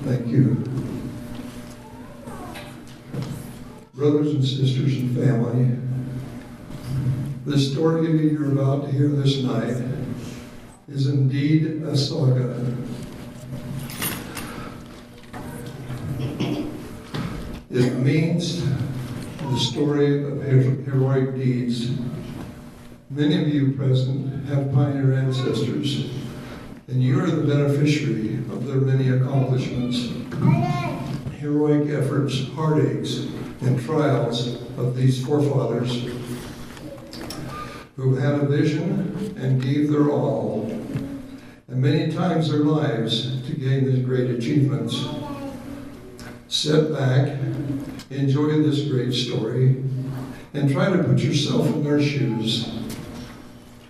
Thank you. Brothers and sisters and family, the story you're about to hear this night is indeed a saga. It means the story of heroic deeds. Many of you present have pioneer ancestors, and you are the beneficiary of their many accomplishments, heroic efforts, heartaches, and trials of these forefathers who had a vision and gave their all, and many times their lives to gain these great achievements. Sit back, enjoy this great story, and try to put yourself in their shoes.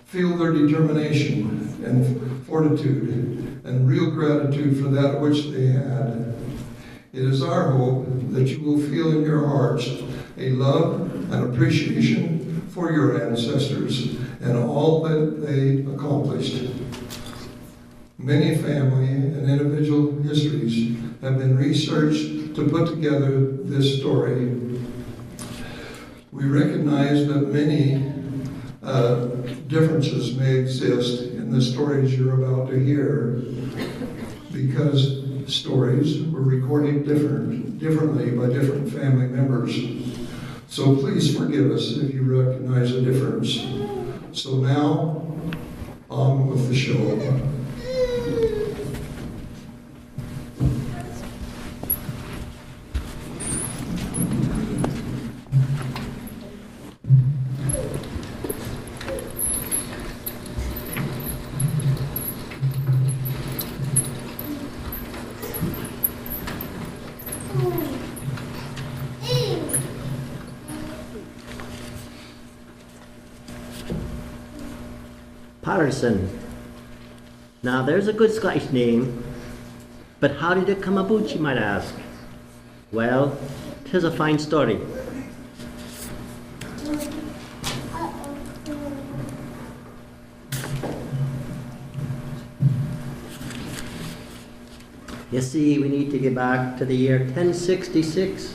Feel their determination and fortitude and real gratitude for that which they had. It is our hope that you will feel in your hearts a love and appreciation for your ancestors and all that they accomplished. Many family and individual histories have been researched to put together this story. We recognize that many differences may exist in the stories you're about to hear because stories were recorded differently by different family members. So please forgive us if you recognize a difference. So now, on with the show. Patterson. Now there's a good Scottish name, but how did it come about, you might ask? Well, 'tis a fine story. You see, we need to get back to the year 1066,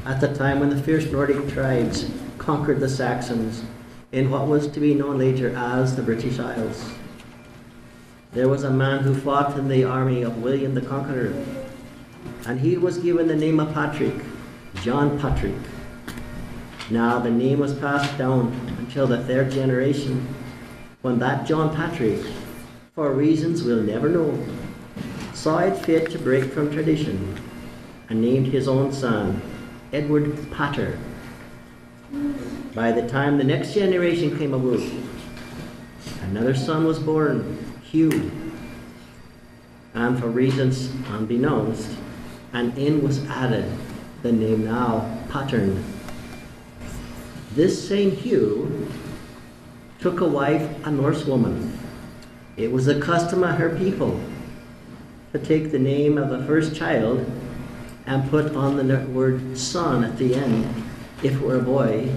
at the time when the fierce Nordic tribes conquered the Saxons in what was to be known later as the British Isles. There was a man who fought in the army of William the Conqueror, and he was given the name of Patrick, John Patrick. Now the name was passed down until the third generation, when that John Patrick, for reasons we'll never know, saw it fit to break from tradition and named his own son Edward Patter. By the time the next generation came about, another son was born, Hugh. And for reasons unbeknownst, an N was added, the name now Pattern. This same Hugh took a wife, a Norse woman. It was a custom of her people to take the name of the first child and put on the word son at the end if it were a boy,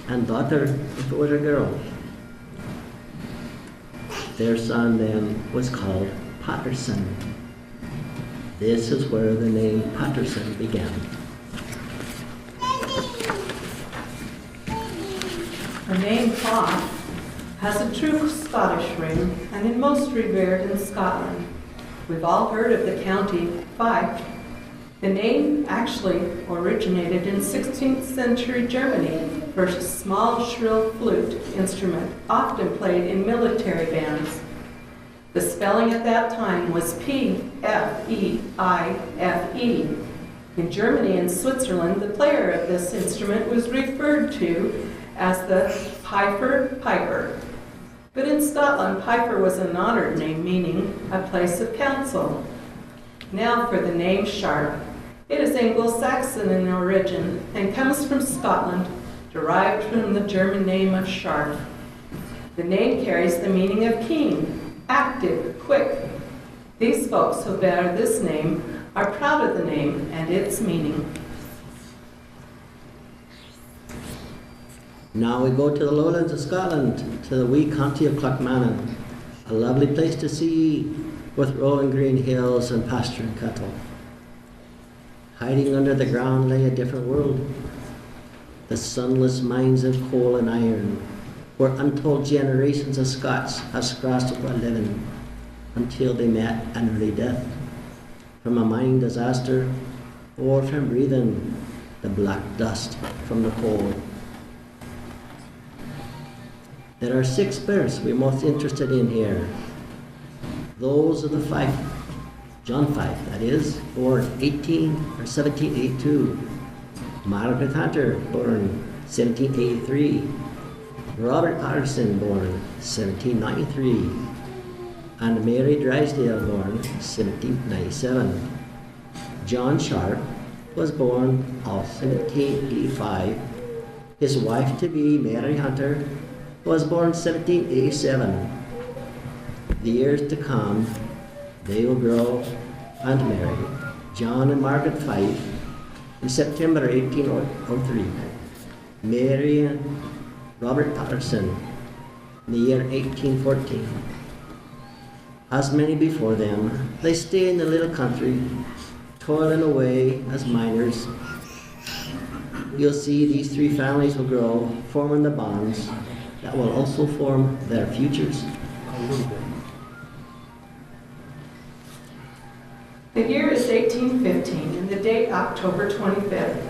and daughter if it was a girl. Their son then was called Patterson. This is where the name Patterson began. The name Pat has a true Scottish ring and is most revered in Scotland. We've all heard of the county Fife. The name actually originated in 16th century Germany for a small shrill flute instrument often played in military bands. The spelling at that time was P-F-E-I-F-E. In Germany and Switzerland, the player of this instrument was referred to as the Piper. But in Scotland, Piper was an honored name meaning a place of council. Now for the name Sharp. It is Anglo-Saxon in origin and comes from Scotland, derived from the German name of Sharp. The name carries the meaning of keen, active, quick. These folks who bear this name are proud of the name and its meaning. Now we go to the lowlands of Scotland, to the wee county of Clackmannan, a lovely place to see with rolling green hills and pasturing cattle. Hiding under the ground lay a different world. The sunless mines of coal and iron, where untold generations of Scots have scratched for a living until they met an early death from a mining disaster or from breathing the black dust from the coal. There are 6 births we're most interested in here. Those of the Fife, John Fife, that is, born 1782. Margaret Hunter, born 1783. Robert Patterson, born 1793. And Mary Drysdale, born 1797. John Sharp was born of 1785. His wife-to-be, Mary Hunter, was born 1787. The years to come, they will grow and marry John and Margaret Fife in September 1803. Mary and Robert Patterson in the year 1814. As many before them, they stay in the little country, toiling away as miners. You'll see these 3 families will grow, forming the bonds that will also form their futures. The year is 1815 and the date October 25th.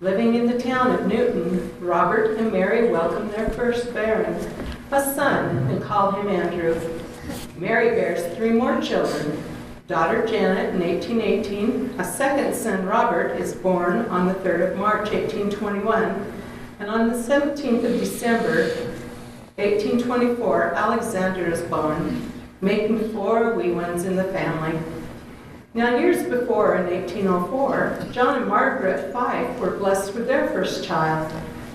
Living in the town of Newton, Robert and Mary welcome their first baron, a son, and call him Andrew. Mary bears 3 more children. Daughter Janet in 1818, a second son Robert is born on the 3rd of March 1821, and on the 17th of December 1824, Alexander is born, making 4 wee ones in the family. Now, years before, in 1804, John and Margaret Fife were blessed with their first child.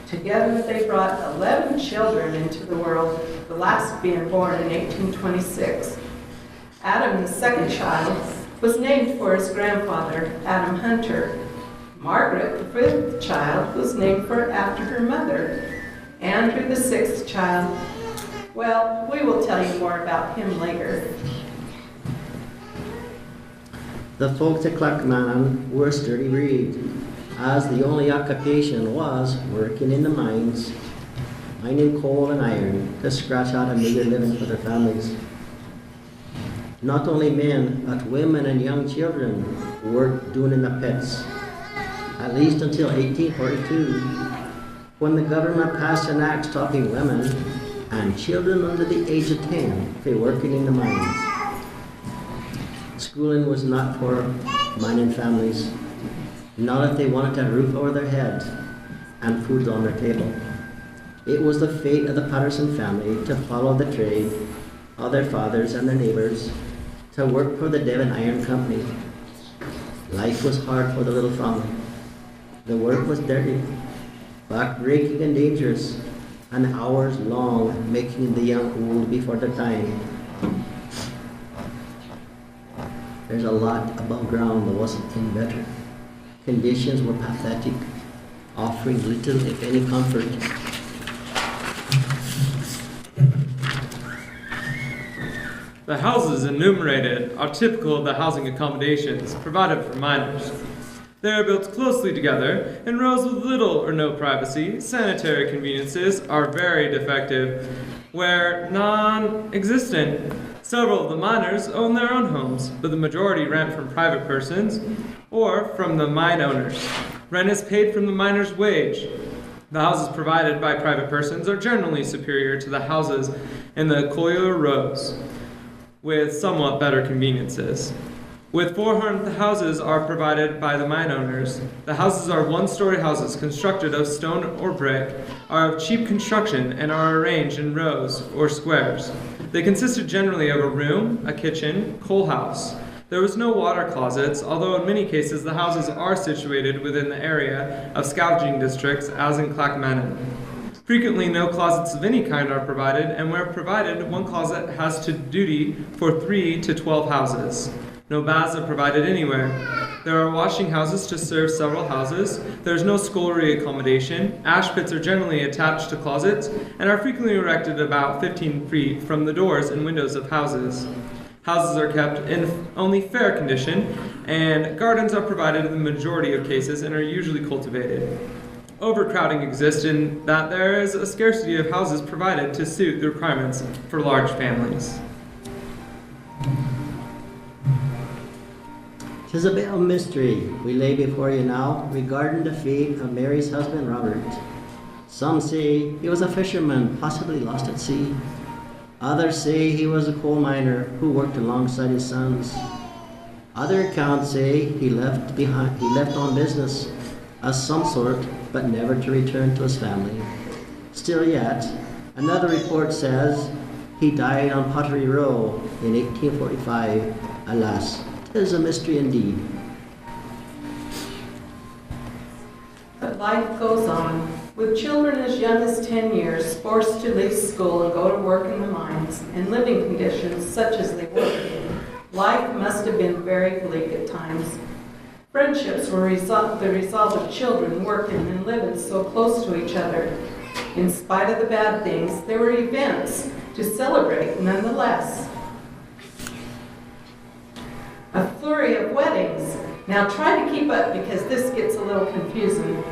Together, they brought 11 children into the world, the last being born in 1826. Adam, the second child, was named for his grandfather, Adam Hunter. Margaret, the 5th child, was named after her mother. Andrew, the 6th child, well, we will tell you more about him later. The folks at Clackmannan were a sturdy breed, as the only occupation was working in the mines, mining coal and iron to scratch out a meager living for their families. Not only men, but women and young children worked doing in the pits, at least until 1842, when the government passed an act stopping women and children under the age of 10 from working in the mines. Schooling was not for mining families, not if they wanted a roof over their heads and food on their table. It was the fate of the Patterson family to follow the trade of their fathers and their neighbors, to work for the Devon Iron Company. Life was hard for the little family. The work was dirty, back-breaking and dangerous, and hours long, making the young old before their time. There's a lot above ground that wasn't any better. Conditions were pathetic, offering little, if any, comfort. The houses enumerated are typical of the housing accommodations provided for miners. They are built closely together in rows with little or no privacy. Sanitary conveniences are very defective, where non-existent. Several of the miners own their own homes, but the majority rent from private persons or from the mine owners. Rent is paid from the miner's wage. The houses provided by private persons are generally superior to the houses in the coir rows, with somewhat better conveniences. With 400, the houses are provided by the mine owners. The houses are one-story houses constructed of stone or brick, are of cheap construction, and are arranged in rows or squares. They consisted generally of a room, a kitchen, coal house. There was no water closets, although in many cases the houses are situated within the area of scavenging districts, as in Clackmannan. Frequently, no closets of any kind are provided, and where provided, one closet has to duty for 3 to 12 houses. No baths are provided anywhere. There are washing houses to serve several houses. There is no scullery accommodation. Ash pits are generally attached to closets and are frequently erected about 15 feet from the doors and windows of houses. Houses are kept in only fair condition, and gardens are provided in the majority of cases and are usually cultivated. Overcrowding exists in that there is a scarcity of houses provided to suit the requirements for large families. 'Tis a bit of mystery we lay before you now regarding the fate of Mary's husband Robert. Some say he was a fisherman, possibly lost at sea. Others say he was a coal miner who worked alongside his sons. Other accounts say he left on business of some sort, but never to return to his family. Still yet, another report says he died on Pottery Row in 1845. Alas, 'tis a mystery indeed. But life goes on, with children as young as 10 years forced to leave school and go to work in the mines, and living conditions such as they were. Life must have been very bleak at times. Friendships were the result of children working and living so close to each other. In spite of the bad things, there were events to celebrate nonetheless. A flurry of weddings. Now try to keep up because this gets a little confusing.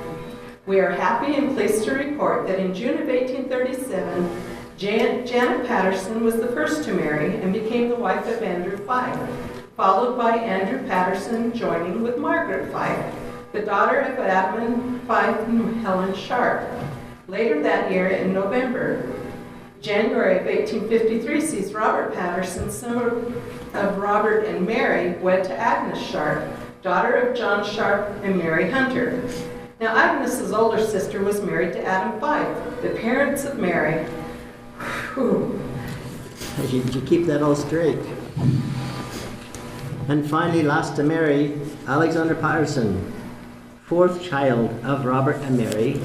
We are happy and pleased to report that in June of 1837, Janet Patterson was the first to marry and became the wife of Andrew Fife, followed by Andrew Patterson joining with Margaret Fife, the daughter of Adam Fife and Helen Sharp. Later that year in November, January of 1853 sees Robert Patterson, son of Robert and Mary, wed to Agnes Sharp, daughter of John Sharp and Mary Hunter. Now Agnes's older sister was married to Adam Fife, the parents of Mary. Whew. Did you keep that all straight? And finally, last to marry, Alexander Patterson, fourth child of Robert and Mary,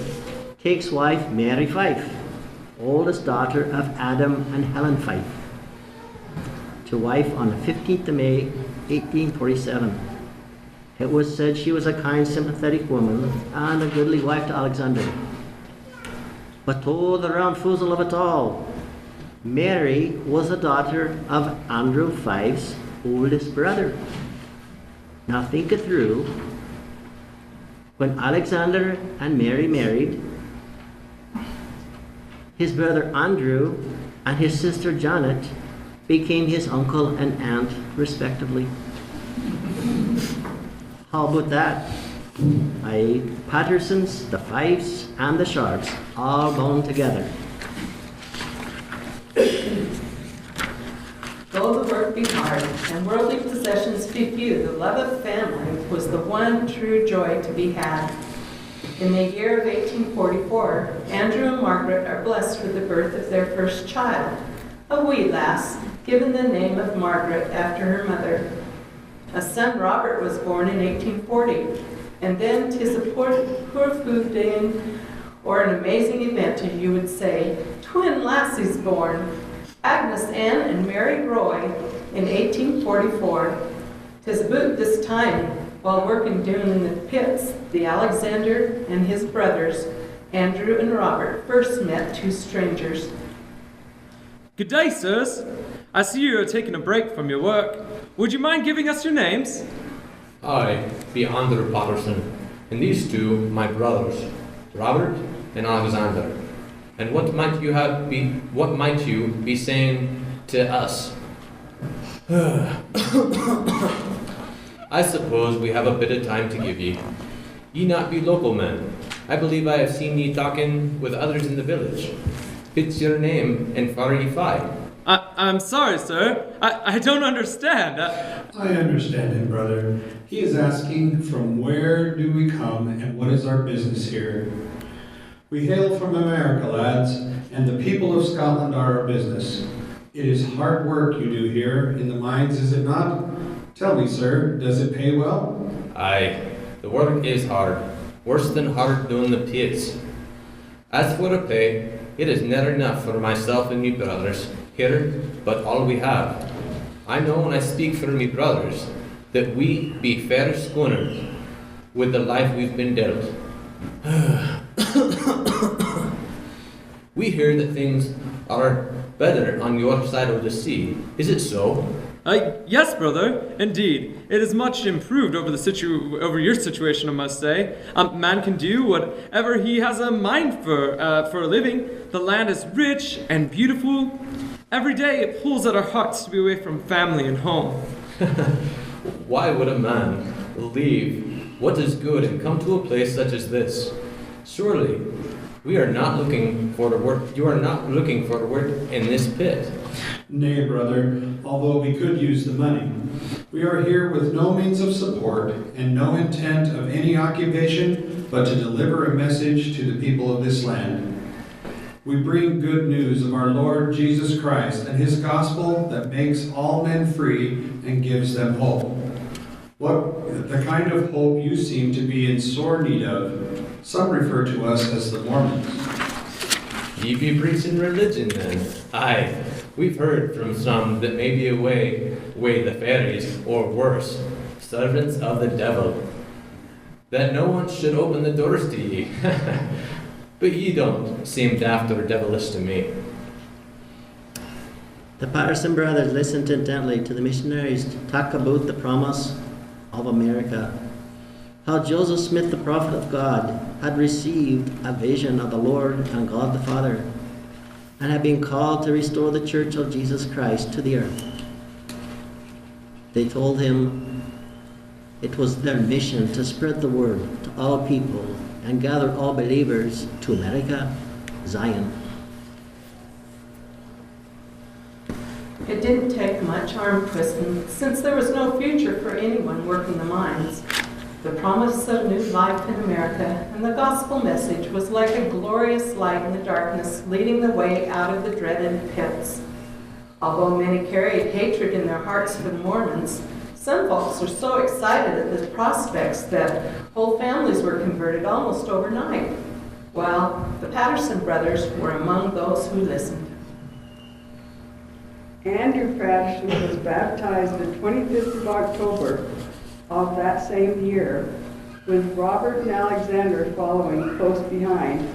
takes wife Mary Fife, oldest daughter of Adam and Helen Fife, to wife on the 15th of May, 1847. It was said she was a kind, sympathetic woman and a goodly wife to Alexander. But oh, the round foozle of it all. Mary was a daughter of Andrew Fife's oldest brother. Now think it through. When Alexander and Mary married, his brother Andrew and his sister Janet became his uncle and aunt, respectively. How about that? Pattersons, the Fifes, and the Sharps all bound together. Though the work be hard and worldly possessions be few, the love of family was the one true joy to be had. In the year of 1844, Andrew and Margaret are blessed with the birth of their first child, a wee lass, given the name of Margaret after her mother. A son, Robert, was born in 1840, and then 'tis a poor food thing, or an amazing event, as you would say, twin lassies born, Agnes Ann and Mary Roy, in 1844. 'Tis about this time, while working down in the pits, the Alexander and his brothers, Andrew and Robert, first met two strangers. Good day, sirs. I see you are taking a break from your work. Would you mind giving us your names? I be Andrew Patterson, and these two my brothers, Robert and Alexander. And what might you be saying to us? I suppose we have a bit of time to give ye. Ye not be local men. I believe I have seen ye talking with others in the village. Fits your name and far ye fly. I'm sorry, sir. I don't understand. I understand him, brother. He is asking from where do we come and what is our business here. We hail from America, lads, and the people of Scotland are our business. It is hard work you do here in the mines, is it not? Tell me, sir, does it pay well? Aye, the work is hard, worse than hard doing the pits. As for the pay, it is not enough for myself and me brothers here, but all we have. I know when I speak for me brothers that we be fair scorners with the life we've been dealt. We hear that things are better on your side of the sea. Is it so? Yes, brother. Indeed, it is much improved over over your situation, I must say. Man can do whatever he has a mind for a living. The land is rich and beautiful. Every day it pulls at our hearts to be away from family and home. Why would a man leave what is good and come to a place such as this? Surely, we are not looking for the work. You are not looking for the work in this pit. Nay, brother, although we could use the money. We are here with no means of support and no intent of any occupation but to deliver a message to the people of this land. We bring good news of our Lord Jesus Christ and his gospel that makes all men free and gives them hope. What the kind of hope you seem to be in sore need of, some refer to us as the Mormons. Ye be preaching religion then? Aye, we've heard from some that may be away the fairies, or worse, servants of the devil, that no one should open the doors to ye. But ye don't seem daft or devilish to me. The Patterson brothers listened intently to the missionaries talk about the promise of America. How Joseph Smith, the prophet of God, had received a vision of the Lord and God the Father, and had been called to restore the church of Jesus Christ to the earth. They told him it was their mission to spread the word to all people and gather all believers to America, Zion. It didn't take much arm twisting, since there was no future for anyone working the mines. The promise of new life in America and the gospel message was like a glorious light in the darkness, leading the way out of the dreaded pits. Although many carried hatred in their hearts for the Mormons, some folks were so excited at the prospects that whole families were converted almost overnight. Well, the Patterson brothers were among those who listened. Andrew Patterson was baptized the 25th of October of that same year, with Robert and Alexander following close behind,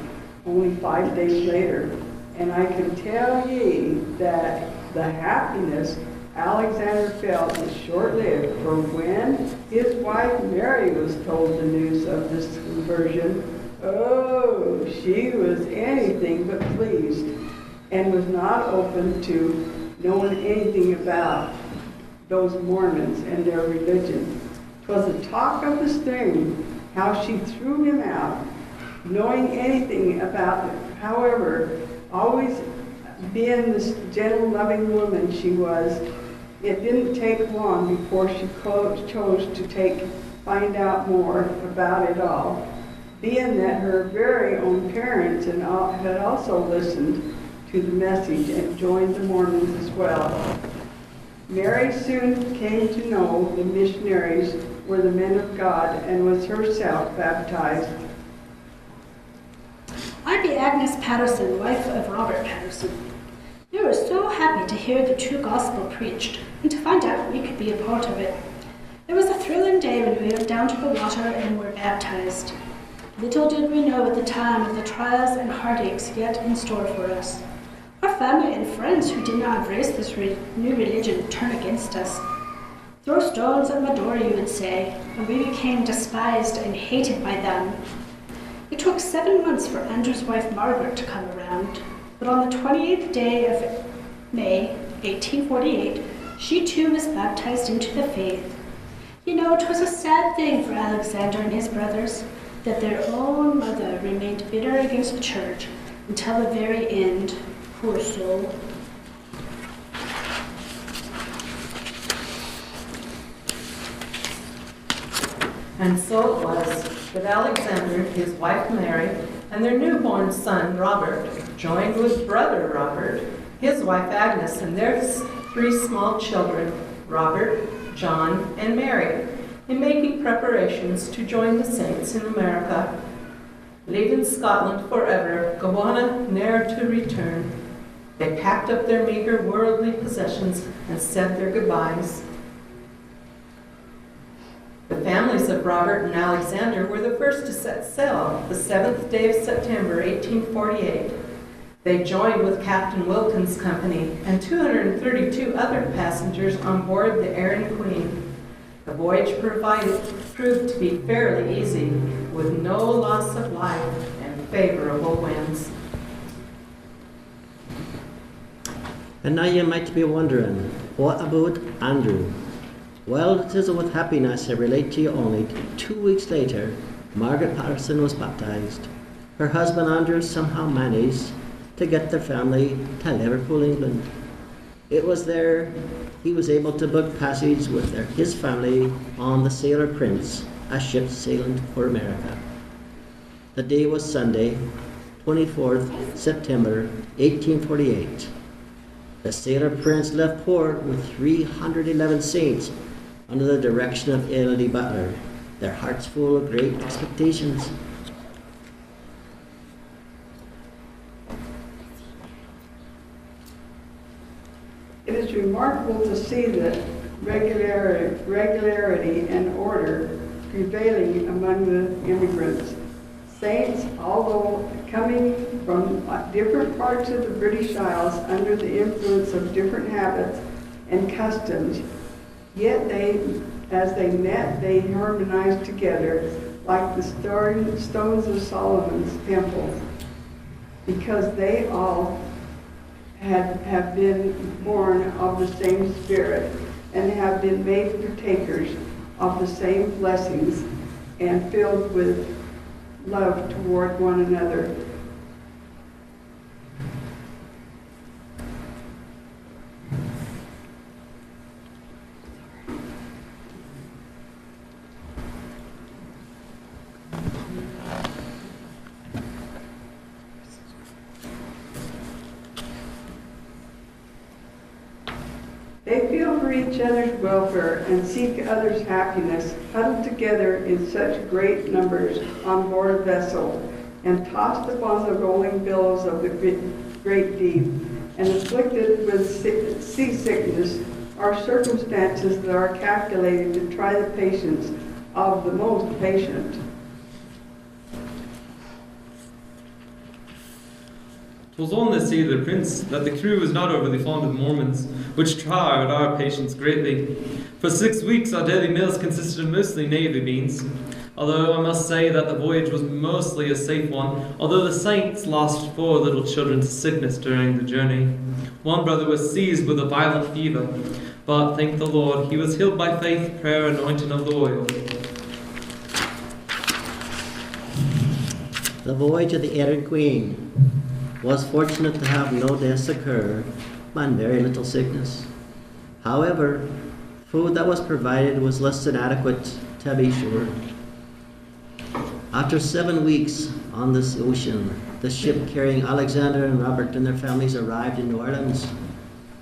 only 5 days later. And I can tell ye that the happiness Alexander felt was short-lived, for when his wife Mary was told the news of this conversion, oh, she was anything but pleased, and was not open to knowing anything about those Mormons and their religion. 'Twas the talk of the stream, how she threw him out, knowing anything about it. However, always being this gentle, loving woman she was, it didn't take long before she chose to find out more about it all, being that her very own parents had also listened to the message and joined the Mormons as well. Mary soon came to know the missionaries were the men of God and was herself baptized. I be Agnes Patterson, wife of Robert Patterson. We were so happy to hear the true gospel preached and to find out we could be a part of it. It was a thrilling day when we went down to the water and were baptized. Little did we know at the time of the trials and heartaches yet in store for us. Our family and friends who did not embrace this new religion turned against us. Throw stones at my door, you would say, and we became despised and hated by them. It took 7 months for Andrew's wife Margaret to come around, but on the 28th day of May, 1848, she too was baptized into the faith. You know, it was a sad thing for Alexander and his brothers that their own mother remained bitter against the church until the very end. Poor soul. And so it was that Alexander, his wife Mary, and their newborn son Robert joined with brother Robert, his wife Agnes, and their 3 small children, Robert, John, and Mary, in making preparations to join the saints in America. Leaving Scotland forever, goanna ne'er to return, they packed up their meager worldly possessions and said their goodbyes. The families of Robert and Alexander were the first to set sail the 7th day of September, 1848. They joined with Captain Wilkins' company and 232 other passengers on board the Erin Queen. The voyage proved to be fairly easy, with no loss of life and favorable winds. And now you might be wondering, what about Andrew? Well, it is with happiness I relate to you only 2 weeks later, Margaret Patterson was baptized. Her husband Andrew somehow managed to get their family to Liverpool, England. It was there he was able to book passage with his family on the Sailor Prince, a ship sailing for America. The day was Sunday, 24th September 1848. The Sailor Prince left port with 311 saints under the direction of L.D. Butler, their hearts full of great expectations. It is remarkable to see the regularity and order prevailing among the immigrants. Saints, although coming from different parts of the British Isles under the influence of different habits and customs, yet as they met, they harmonized together like the stones of Solomon's temple, because they all have been born of the same Spirit and have been made partakers of the same blessings and filled with love toward one another. They feel for each other's welfare and seek others' happiness, huddled together in such great numbers on board a vessel, and tossed upon the rolling billows of the great deep, and afflicted with seasickness, are circumstances that are calculated to try the patience of the most patient. "'Twas on the Sailor Prince that the crew was not overly fond of Mormons, which tried our patience greatly. For 6 weeks our daily meals consisted of mostly navy beans, although I must say that the voyage was mostly a safe one, although the saints lost 4 little children to sickness during the journey. One brother was seized with a violent fever, but thank the Lord, he was healed by faith, prayer, anointing of the oil." The voyage of the Erin Queen was fortunate to have no deaths occur and very little sickness. However, food that was provided was less than adequate, to be sure. After 7 weeks on this ocean, the ship carrying Alexander and Robert and their families arrived in New Orleans,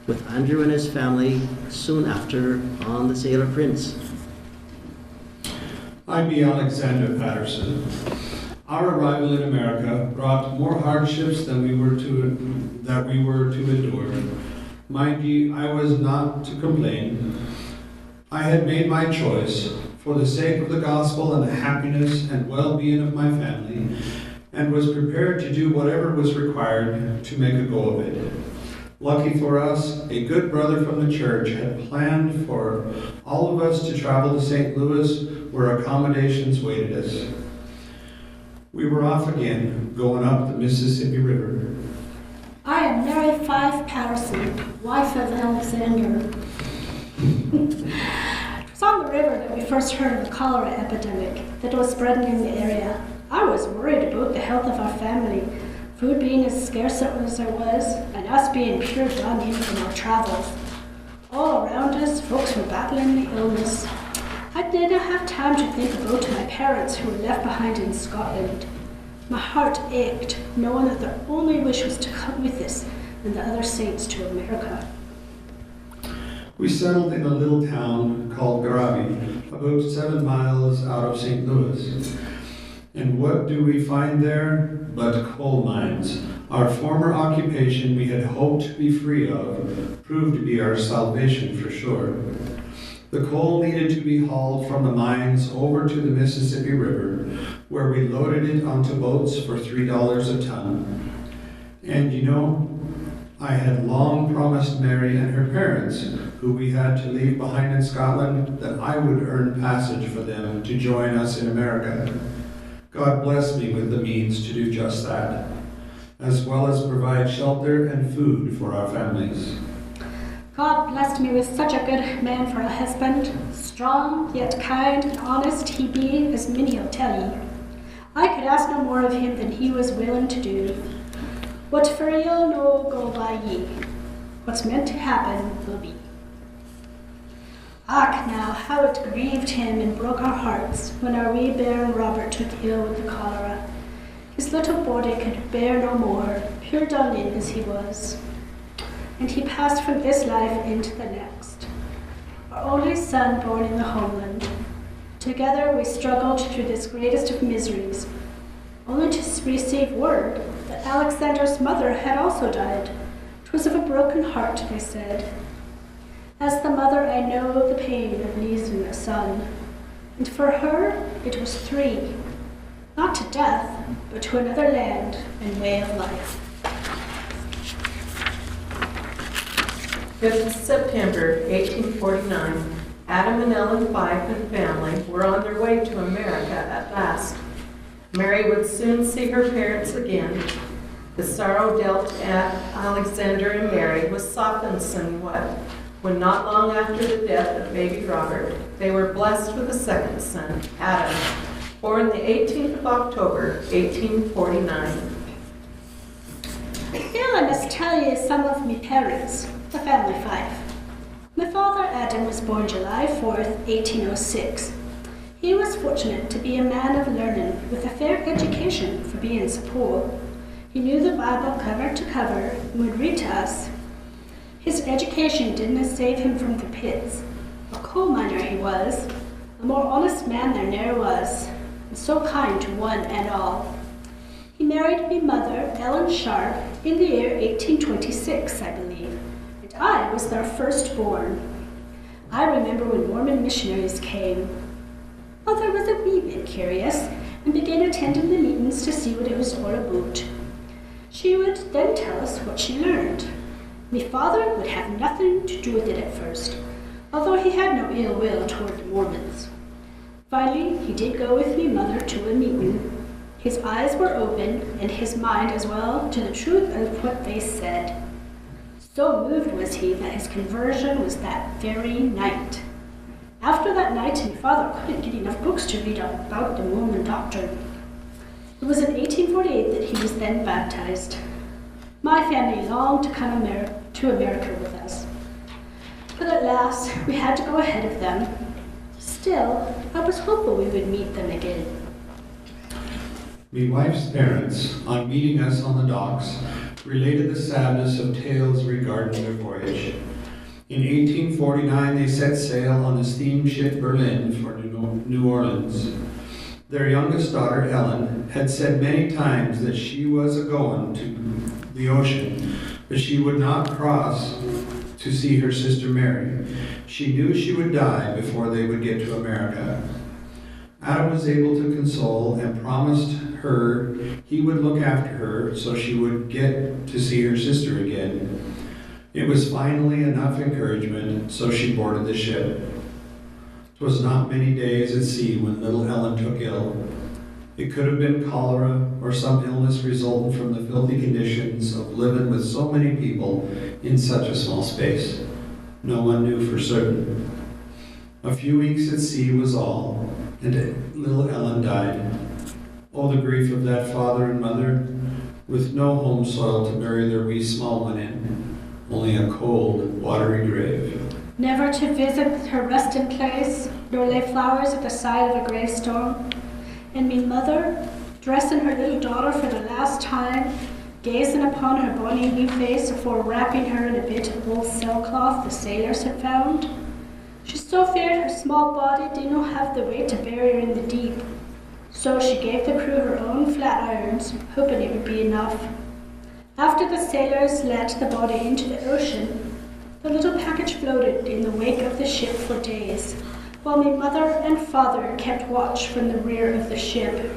with Andrew and his family soon after on the Sailor Prince. I be Alexander Patterson. Our arrival in America brought more hardships than we were to endure. Mind ye, I was not to complain. I had made my choice for the sake of the gospel and the happiness and well-being of my family, and was prepared to do whatever was required to make a go of it. Lucky for us, a good brother from the church had planned for all of us to travel to St. Louis, where accommodations waited us. We were off again, going up the Mississippi River. I am Mary Fife Patterson, wife of Alexander. It was on the river that we first heard of the cholera epidemic that was spreading in the area. I was worried about the health of our family, food being as scarce as it was, and us being pure done in from our travels. All around us, folks were battling the illness. I did not have time to think about my parents who were left behind in Scotland. My heart ached, knowing that their only wish was to come with us and the other saints to America. We settled in a little town called Garabi, about 7 miles out of St. Louis. And what do we find there but coal mines? Our former occupation we had hoped to be free of proved to be our salvation for sure. The coal needed to be hauled from the mines over to the Mississippi River, where we loaded it onto boats for $3 a ton. And you know, I had long promised Mary and her parents, who we had to leave behind in Scotland, that I would earn passage for them to join us in America. God blessed me with the means to do just that, as well as provide shelter and food for our families. God blessed me with such a good man for a husband. Strong, yet kind and honest he be, as many'll tell ye. I could ask no more of him than he was willing to do. What for ye'll no go by ye. What's meant to happen will be. Ach, now, how it grieved him and broke our hearts when our wee bairn Robert took ill with the cholera. His little body could bear no more, pure done in as he was. And he passed from this life into the next. Our only son born in the homeland. Together we struggled through this greatest of miseries, only to receive word that Alexander's mother had also died. 'Twas of a broken heart, they said. As the mother, I know the pain of losing a son, and for her it was 3, not to death, but to another land and way of life. 5th September 1849, Adam and Ellen Fife and family were on their way to America at last. Mary would soon see her parents again. The sorrow dealt at Alexander and Mary was softened somewhat when not long after the death of baby Robert, they were blessed with a second son, Adam, born the 18th of October, 1849. Here I must tell you some of me parents, the family Fife. My father Adam was born July 4th, 1806. He was fortunate to be a man of learning with a fair education for being so poor. He knew the Bible cover to cover and would read to us. His education didn't save him from the pits. A coal miner he was, a more honest man there ne'er was, and so kind to one and all. He married me mother, Ellen Sharp, in the year 1826, I believe, and I was their firstborn. I remember when Mormon missionaries came. Mother was a wee bit curious and began attending the meetings to see what it was all about. She would then tell us what she learned. Me father would have nothing to do with it at first, although he had no ill will toward the Mormons. Finally, he did go with me mother to a meeting. His eyes were open, and his mind as well, to the truth of what they said. So moved was he that his conversion was that very night. After that night, my father couldn't get enough books to read about the Mormon doctrine. It was in 1848 that he was then baptized. My family longed to come to America with us, but at last we had to go ahead of them. Still, I was hopeful we would meet them again. Me wife's parents, on meeting us on the docks, related the sadness of tales regarding their voyage. In 1849, they set sail on the steamship Berlin for New Orleans. Their youngest daughter, Ellen, had said many times that she was a-going to the ocean, but she would not cross to see her sister Mary. She knew she would die before they would get to America. Adam was able to console and promised her he would look after her so she would get to see her sister again. It was finally enough encouragement, so she boarded the ship. 'Twas not many days at sea when little Ellen took ill. It could have been cholera or some illness resulting from the filthy conditions of living with so many people in such a small space. No one knew for certain. A few weeks at sea was all, and little Ellen died. Oh, the grief of that father and mother, with no home soil to bury their wee small one in, only a cold, watery grave. Never to visit her resting place, nor lay flowers at the side of a gravestone. And me mother, dressing her little daughter for the last time, gazing upon her bonny wee face afore wrapping her in a bit of old sailcloth the sailors had found. She so feared her small body did not have the weight to bury her in the deep. So she gave the crew her own flat irons, hoping it would be enough. After the sailors let the body into the ocean, the little package floated in the wake of the ship for days, while my mother and father kept watch from the rear of the ship.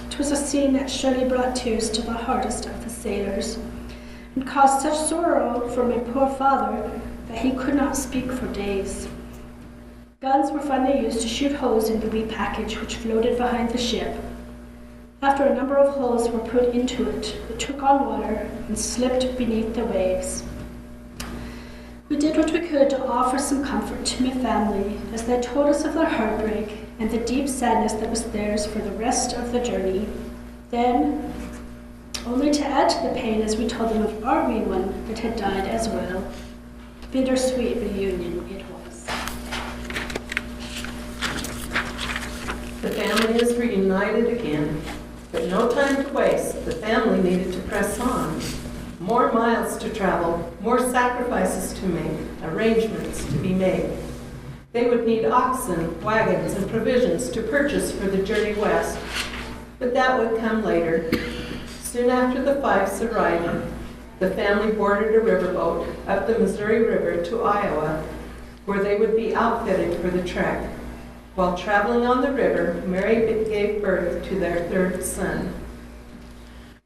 'Twas a scene that surely brought tears to the hardest of the sailors, and caused such sorrow for my poor father that he could not speak for days. Guns were finally used to shoot holes in the wee package which floated behind the ship. After a number of holes were put into it, it took on water and slipped beneath the waves. We did what we could to offer some comfort to my family as they told us of their heartbreak and the deep sadness that was theirs for the rest of the journey. Then, only to add to the pain as we told them of our wee one that had died as well. Bittersweet reunion it was. The family is reunited again, but no time to waste. The family needed to press on. More miles to travel, more sacrifices to make, arrangements to be made. They would need oxen, wagons, and provisions to purchase for the journey west, but that would come later. Soon after the Fifes arrived, the family boarded a riverboat up the Missouri River to Iowa, where they would be outfitted for the trek. While traveling on the river, Mary gave birth to their third son.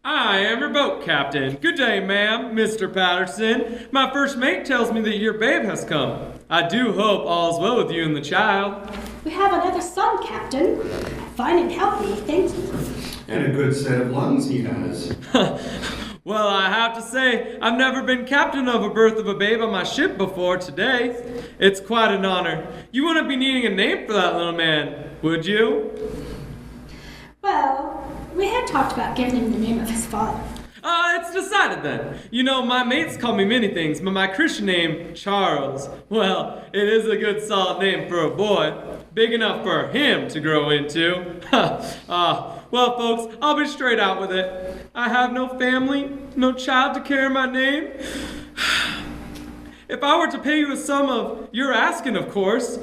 I am your boat captain. Good day, ma'am, Mr. Patterson. My first mate tells me that your babe has come. I do hope all is well with you and the child. We have another son, Captain. Fine and healthy, thank you. And a good set of lungs he has. Well, I have to say, I've never been captain of a birth of a babe on my ship before today. It's quite an honor. You wouldn't be needing a name for that little man, would you? Well, we had talked about giving him the name of his father. It's decided then. You know, my mates call me many things, but my Christian name, Charles, well, it is a good solid name for a boy. Big enough for him to grow into. Well, folks, I'll be straight out with it. I have no family, no child to carry my name. If I were to pay you a sum of your asking, of course,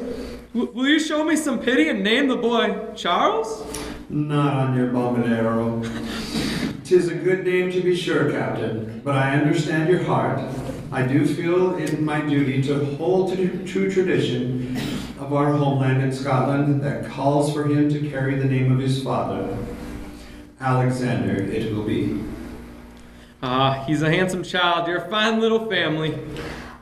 will you show me some pity and name the boy Charles? Not on your bombardero. 'Tis a good name to be sure, Captain, but I understand your heart. I do feel it my duty to hold to the true tradition of our homeland in Scotland that calls for him to carry the name of his father. Alexander it will be. He's a handsome child. You're a fine little family.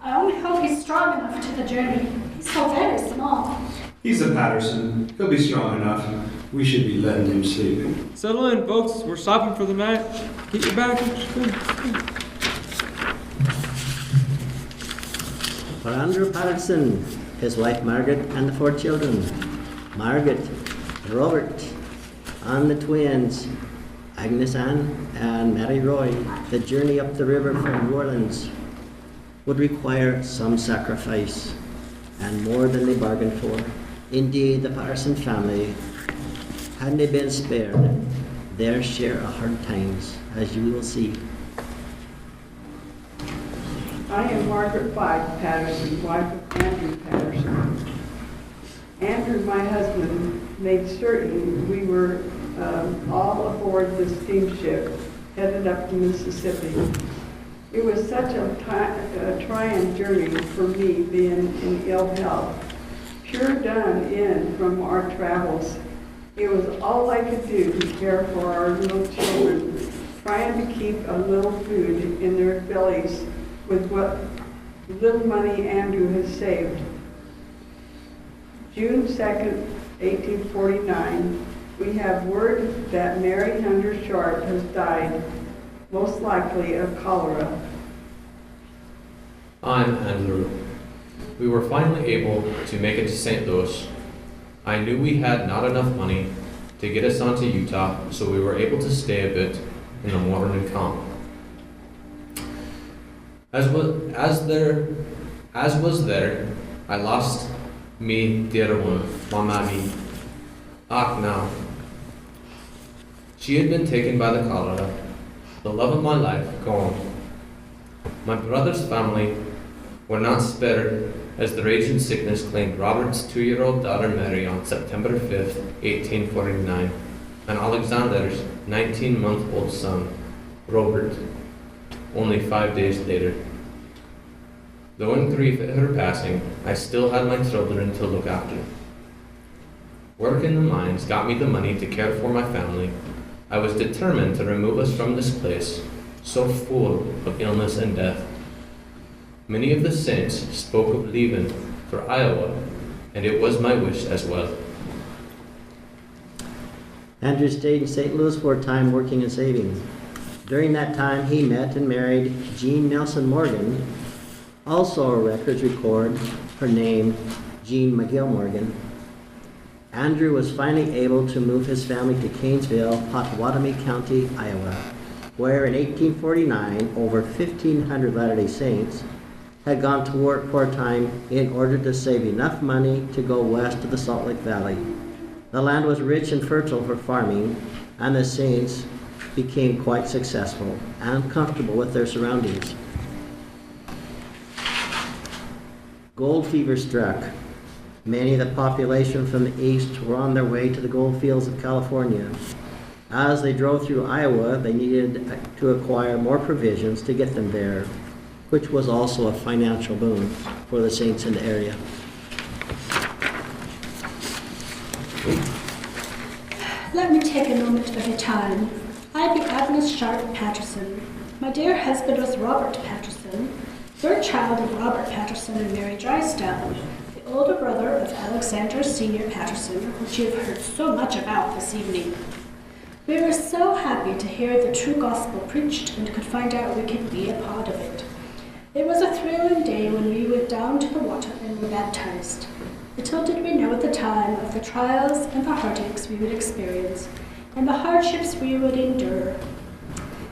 I only hope he's strong enough to the journey. He's so very small. He's a Patterson. He'll be strong enough. We should be letting him sleep. Settle in, folks. We're stopping for the night. Get your bags. For Andrew Patterson, his wife Margaret, and the 4 children, Margaret, Robert, and the twins, Agnes Ann and Mary Roy, the journey up the river from New Orleans would require some sacrifice, and more than they bargained for. Indeed, the Patterson family, hadn't they been spared their share of hard times, as you will see. I am Margaret Fife Patterson, wife of Andrew Patterson. Andrew, my husband, made certain we were all aboard the steamship headed up to Mississippi. It was such a trying journey for me, being in ill health. Pure done in from our travels. It was all I could do to care for our little children, trying to keep a little food in their bellies with what little money Andrew has saved. June 2nd, 1849, we have word that Mary Hunter Sharp has died, most likely of cholera. I'm Andrew. We were finally able to make it to St. Louis. I knew we had not enough money to get us onto Utah, so we were able to stay a bit in the morning calm. As was there, I lost me dear one, my mammy. Now. She had been taken by the cholera, the love of my life gone. My brother's family were not spared as the raging sickness claimed Robert's 2-year-old daughter Mary on September 5th, 1849, and Alexander's 19-month-old son, Robert, only 5 days later. Though in grief at her passing, I still had my children to look after. Work in the mines got me the money to care for my family. I was determined to remove us from this place, so full of illness and death. Many of the saints spoke of leaving for Iowa, and it was my wish as well. Andrew stayed in St. Louis for a time working in savings. During that time, he met and married Jean Nelson Morgan. Also, our records record her name, Jean McGill Morgan. Andrew was finally able to move his family to Canesville, Potawatomi County, Iowa, where in 1849, over 1,500 Latter-day Saints had gone to work part-time in order to save enough money to go west to the Salt Lake Valley. The land was rich and fertile for farming, and the Saints became quite successful and comfortable with their surroundings. Gold fever struck. Many of the population from the east were on their way to the gold fields of California. As they drove through Iowa, they needed to acquire more provisions to get them there, which was also a financial boon for the Saints in the area. Let me take a moment of your time. I be Agnes Sharp Patterson. My dear husband was Robert Patterson, third child of Robert Patterson and Mary Drysdale, the older brother of Alexander Senior Patterson, which you have heard so much about this evening. We were so happy to hear the true gospel preached and could find out we could be a part of it. It was a thrilling day when we went down to the water and were baptized. Little did we know at the time of the trials and the heartaches we would experience and the hardships we would endure.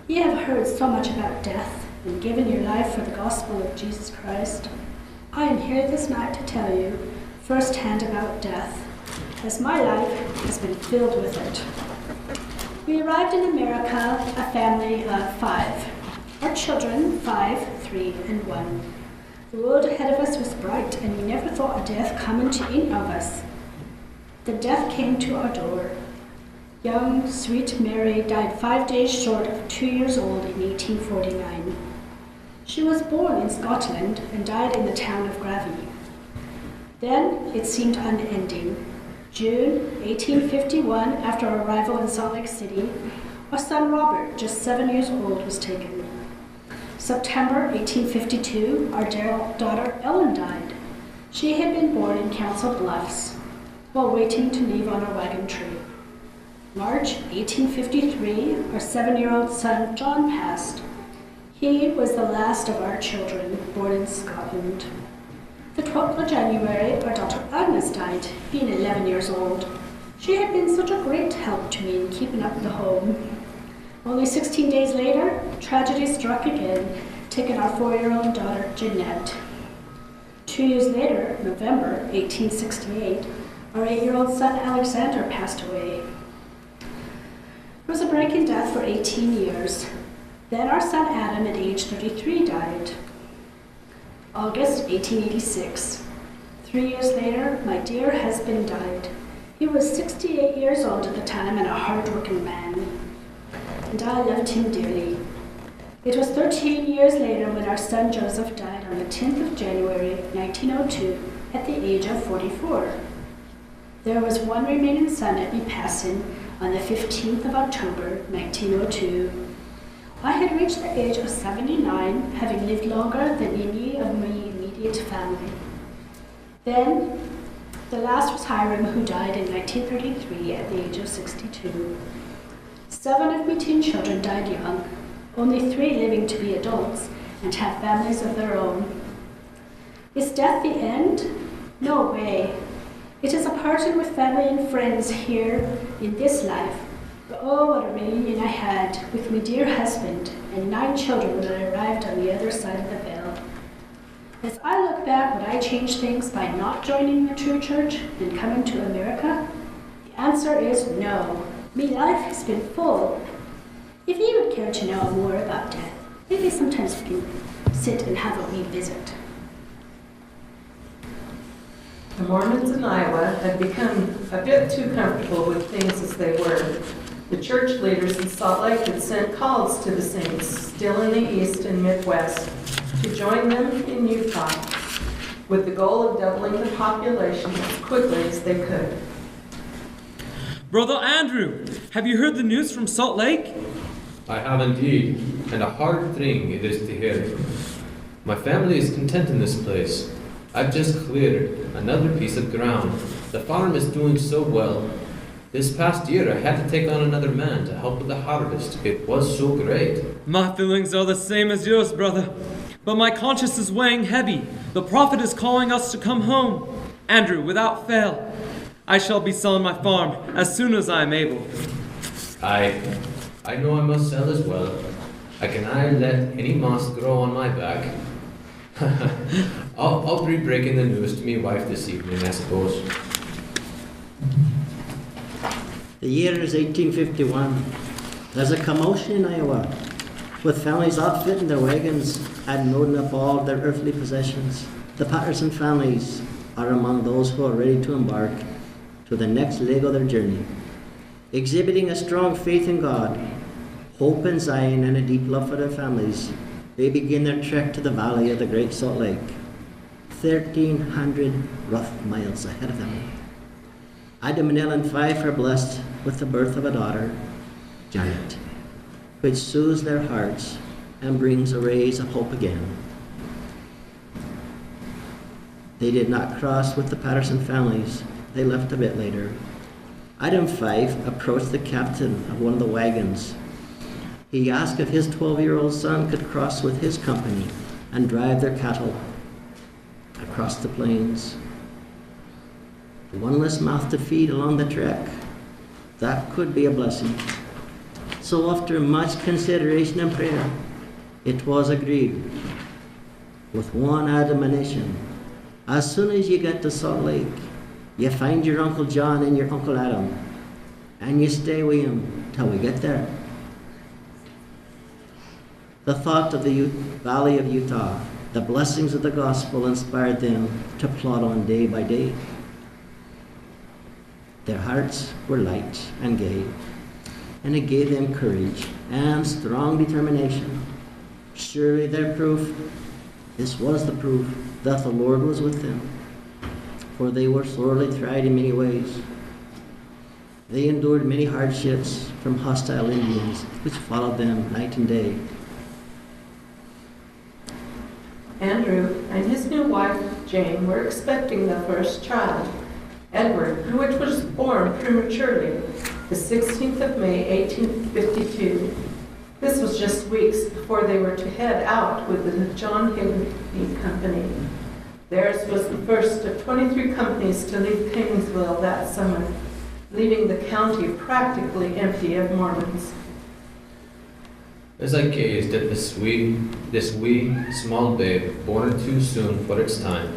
Ye have heard so much about death and given your life for the gospel of Jesus Christ. I am here this night to tell you firsthand about death, as my life has been filled with it. We arrived in America, a family of 5. Our children, 5, 3, and 1. The road ahead of us was bright, and we never thought of death coming to any of us. The death came to our door. Young, sweet Mary died 5 days short of 2 years old in 1849. She was born in Scotland and died in the town of Gravy. Then it seemed unending. June 1851, after our arrival in Salt Lake City, our son Robert, just 7 years old, was taken. September 1852, our dear daughter Ellen died. She had been born in Council Bluffs while waiting to leave on a wagon train. March 1853, our 7-year-old son John passed. He was the last of our children born in Scotland. The 12th of January, our daughter Agnes died, being 11 years old. She had been such a great help to me in keeping up the home. Only 16 days later, tragedy struck again, taking our 4-year-old daughter, Jeanette. 2 years later, November 1868, our 8-year-old son, Alexander, passed away. It was a breaking death for 18 years. Then our son, Adam, at age 33, died. August 1886. 3 years later, my dear husband died. He was 68 years old at the time and a hard-working man. And I loved him dearly. It was 13 years later when our son Joseph died on the 10th of January, 1902, at the age of 44. There was one remaining son at me passing on the 15th of October, 1902. I had reached the age of 79, having lived longer than any of my immediate family. Then, the last was Hiram, who died in 1933 at the age of 62. 7 of my teen children died young, only 3 living to be adults and have families of their own. Is death the end? No way. It is a parting with family and friends here in this life. But oh, what a reunion I had with my dear husband and 9 children when I arrived on the other side of the veil. As I look back, would I change things by not joining the true church and coming to America? The answer is no. My life has been full. If you would care to know more about death, maybe sometimes we can sit and have a wee visit. The Mormons in Iowa had become a bit too comfortable with things as they were. The church leaders in Salt Lake had sent calls to the saints, still in the East and Midwest, to join them in Utah, with the goal of doubling the population as quickly as they could. Brother Andrew, have you heard the news from Salt Lake? I have indeed, and a hard thing it is to hear. My family is content in this place. I've just cleared another piece of ground. The farm is doing so well. This past year I had to take on another man to help with the harvest. It was so great. My feelings are the same as yours, brother. But my conscience is weighing heavy. The prophet is calling us to come home. Andrew, without fail, I shall be selling my farm as soon as I am able. I know I must sell as well. I cannot let any moss grow on my back. I'll be breaking the news to me wife this evening, I suppose. The year is 1851. There's a commotion in Iowa, with families outfitting their wagons and loading up all their earthly possessions. The Patterson families are among those who are ready to embark to the next leg of their journey. Exhibiting a strong faith in God, hope in Zion, and a deep love for their families, they begin their trek to the valley of the Great Salt Lake, 1,300 rough miles ahead of them. Adam and Ellen Fife are blessed with the birth of a daughter, Janet, which soothes their hearts and brings a rays of hope again. They did not cross with the Patterson families. They left a bit later. Adam Fife approached the captain of one of the wagons. He asked if his 12-year-old son could cross with his company and drive their cattle across the plains. One less mouth to feed along the trek. That could be a blessing. So after much consideration and prayer, it was agreed with one admonition. As soon as you get to Salt Lake, you find your Uncle John and your Uncle Adam, and you stay with him till we get there. The thought of the Valley of Utah, the blessings of the gospel inspired them to plod on day by day. Their hearts were light and gay, and it gave them courage and strong determination. Surely this was the proof that the Lord was with them, for they were sorely tried in many ways. They endured many hardships from hostile Indians, which followed them night and day. Andrew and his new wife, Jane, were expecting the first child, Edward, which was born prematurely, the 16th of May, 1852. This was just weeks before they were to head out with the John Higbee Company. Theirs was the first of 23 companies to leave Kingsville that summer, leaving the county practically empty of Mormons. As I gazed at this wee, small babe, born too soon for its time,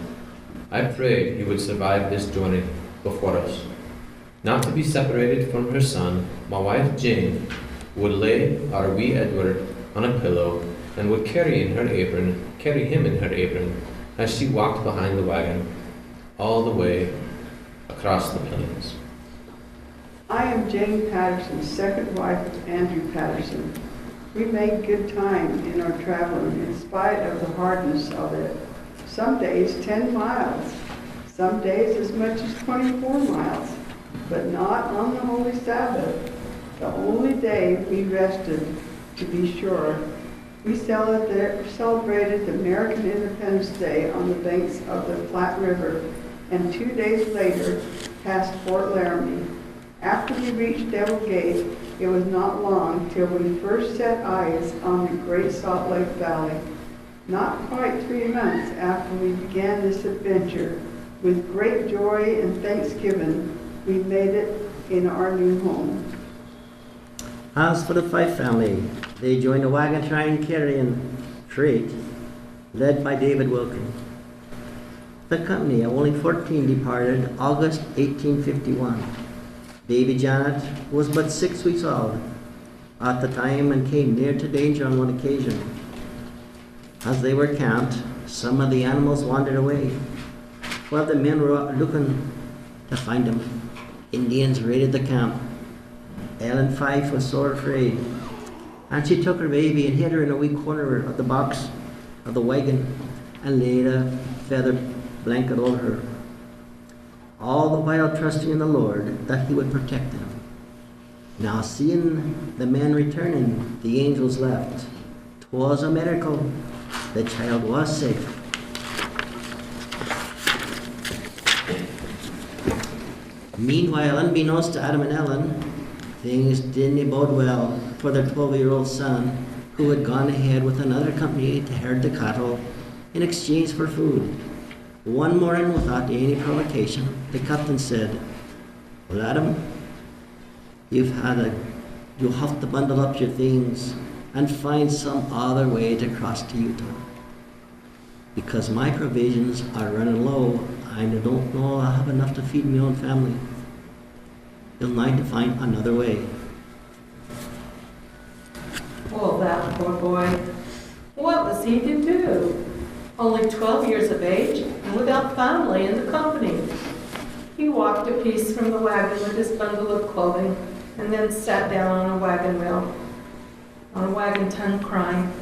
I prayed he would survive this journey before us. Not to be separated from her son, my wife Jane would lay our wee Edward on a pillow and would carry him in her apron as she walked behind the wagon all the way across the plains. I am Jane Patterson, second wife of Andrew Patterson. We made good time in our traveling in spite of the hardness of it. Some days 10 miles, some days as much as 24 miles, but not on the Holy Sabbath, the only day we rested, to be sure. We celebrated American Independence Day on the banks of the Platte River, and 2 days later passed Fort Laramie. After we reached Devil Gate, it was not long till we first set eyes on the Great Salt Lake Valley. Not quite 3 months after we began this adventure, with great joy and thanksgiving, we made it in our new home. As for the Fife family, they joined a wagon train carrying freight led by David Wilkin. The company of only 14 departed August 1851. Baby Janet was but 6 weeks old at the time and came near to danger on one occasion. As they were camped, some of the animals wandered away. While the men were looking to find them, Indians raided the camp. Ellen Fife was sore afraid, and she took her baby and hid her in a wee corner of the box of the wagon and laid a feather blanket over her, all the while trusting in the Lord that He would protect them. Now seeing the men returning, the angels left. 'Twas a miracle. The child was safe. Meanwhile, unbeknownst to Adam and Ellen, things didn't bode well for their 12-year-old son, who had gone ahead with another company to herd the cattle in exchange for food. One morning, without any provocation, the captain said, "Well, Adam, you'll have to bundle up your things and find some other way to cross to Utah. Because my provisions are running low, I don't know I'll have enough to feed my own family. You'll need to find another way." Oh, that poor boy. What was he to do? Only 12 years of age and without family in the company. He walked a piece from the wagon with his bundle of clothing and then sat down on a wagon wheel, on a wagon tongue, crying.